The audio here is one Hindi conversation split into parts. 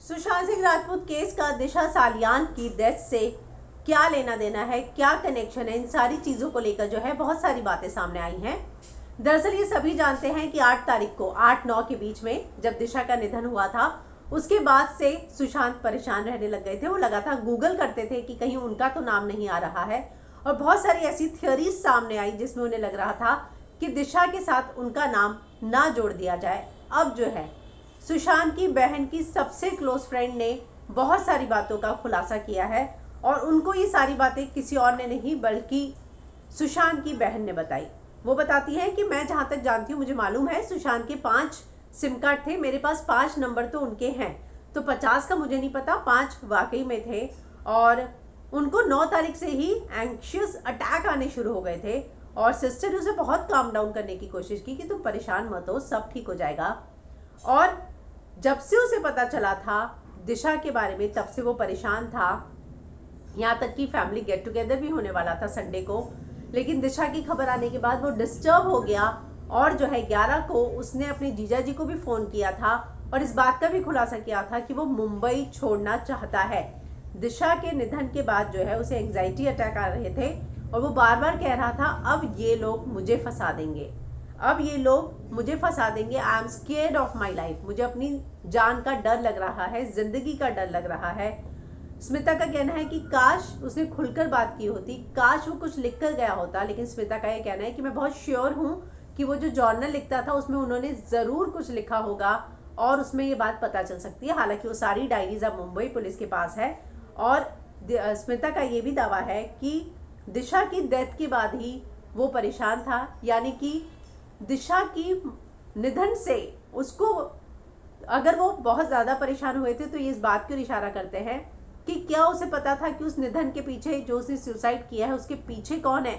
सुशांत सिंह राजपूत केस का दिशा सालियान की डेथ से क्या लेना देना है, क्या कनेक्शन है, इन सारी चीज़ों को लेकर जो है बहुत सारी बातें सामने आई हैं। दरअसल ये सभी जानते हैं कि 8 तारीख को 8-9 के बीच में जब दिशा का निधन हुआ था, उसके बाद से सुशांत परेशान रहने लग गए थे। वो लगातार गूगल करते थे कि कहीं उनका तो नाम नहीं आ रहा है, और बहुत सारी ऐसी थ्योरीज सामने आई जिसमें उन्हें लग रहा था कि दिशा के साथ उनका नाम ना जोड़ दिया जाए। अब जो है सुशांत की बहन की सबसे क्लोज फ्रेंड ने बहुत सारी बातों का खुलासा किया है, और उनको ये सारी बातें किसी और ने नहीं बल्कि सुशांत की बहन ने बताई। वो बताती है कि मैं जहां तक जानती हूँ, मुझे मालूम है सुशांत के 5 सिम कार्ड थे, मेरे पास 5 नंबर तो उनके हैं, तो 50 का मुझे नहीं पता, 5 वाकई में थे। और उनको 9 तारीख से ही एंक्शियस अटैक आने शुरू हो गए थे, और सिस्टर ने उसे बहुत काम डाउन करने की कोशिश की कि तुम परेशान मत हो, सब ठीक हो जाएगा। और जब से उसे पता चला था दिशा के बारे में, तब से वो परेशान था। यहाँ तक कि फैमिली गेट टुगेदर भी होने वाला था संडे को, लेकिन दिशा की खबर आने के बाद वो डिस्टर्ब हो गया, और जो है 11 को उसने अपने जीजा जी को भी फोन किया था और इस बात का भी खुलासा किया था कि वो मुंबई छोड़ना चाहता है। दिशा के निधन के बाद जो है उसे एंग्जाइटी अटैक आ रहे थे, और वो बार बार कह रहा था अब ये लोग मुझे फंसा देंगे, अब ये लोग मुझे फंसा देंगे, I am scared of my life, मुझे अपनी जान का डर लग रहा है, जिंदगी का डर लग रहा है। स्मिता का कहना है कि काश उसने खुलकर बात की होती, काश वो कुछ लिख कर गया होता, लेकिन स्मिता का ये कहना है कि मैं बहुत श्योर हूँ कि वो जो जर्नल लिखता था उसमें उन्होंने जरूर कुछ लिखा होगा और उसमें ये बात पता चल सकती है। हालांकि वो सारी डायरीज अब मुंबई पुलिस के पास है, और स्मिता का ये भी दावा है कि दिशा की डेथ के बाद ही वो परेशान था, यानी कि दिशा की निधन से उसको, अगर वो बहुत ज्यादा परेशान हुए थे तो ये इस बात की ओर इशारा करते हैं कि क्या उसे पता था कि उस निधन के पीछे, जो उसने सुसाइड किया है उसके पीछे कौन है,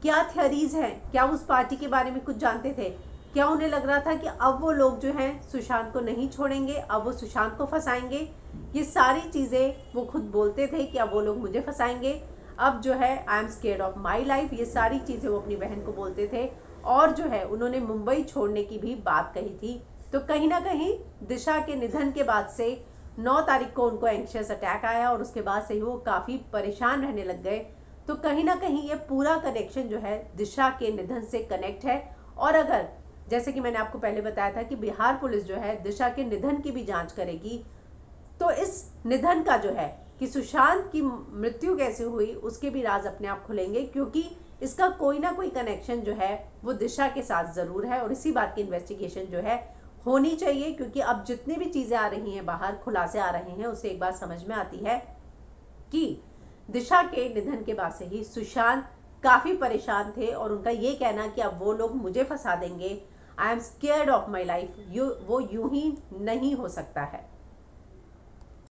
क्या थ्योरीज हैं, क्या उस पार्टी के बारे में कुछ जानते थे, क्या उन्हें लग रहा था कि अब वो लोग जो हैं सुशांत को नहीं छोड़ेंगे, अब वो सुशांत को फंसाएंगे। ये सारी चीजें वो खुद बोलते थे कि अब वो लोग मुझे फंसाएंगे, अब जो है I am scared of my life, ये सारी चीजें वो अपनी बहन को बोलते थे। और जो है उन्होंने मुंबई छोड़ने की भी बात कही थी। तो कहीं ना कहीं दिशा के निधन के बाद से 9 तारीख को उनको एंक्शियस अटैक आया, और उसके बाद से ही वो काफी परेशान रहने लग गए। तो कहीं ना कहीं ये पूरा कनेक्शन जो है दिशा के निधन से कनेक्ट है। और अगर, जैसे कि मैंने आपको पहले बताया था कि बिहार पुलिस जो है दिशा के निधन की भी जांच करेगी, तो इस निधन का जो है कि सुशांत की मृत्यु कैसे हुई उसके भी राज अपने आप खुलेंगे, क्योंकि इसका कोई ना कोई कनेक्शन जो है वो दिशा के साथ जरूर है, और इसी बात की इन्वेस्टिगेशन जो है होनी चाहिए। क्योंकि अब जितनी भी चीजें आ रही हैं बाहर, खुलासे आ रहे हैं, उससे एक बात समझ में आती है कि दिशा के निधन के बाद से ही सुशांत काफी परेशान थे, और उनका ये कहना कि अब वो लोग मुझे फंसा देंगे, I am scared of my life, वो यूं ही नहीं हो सकता है।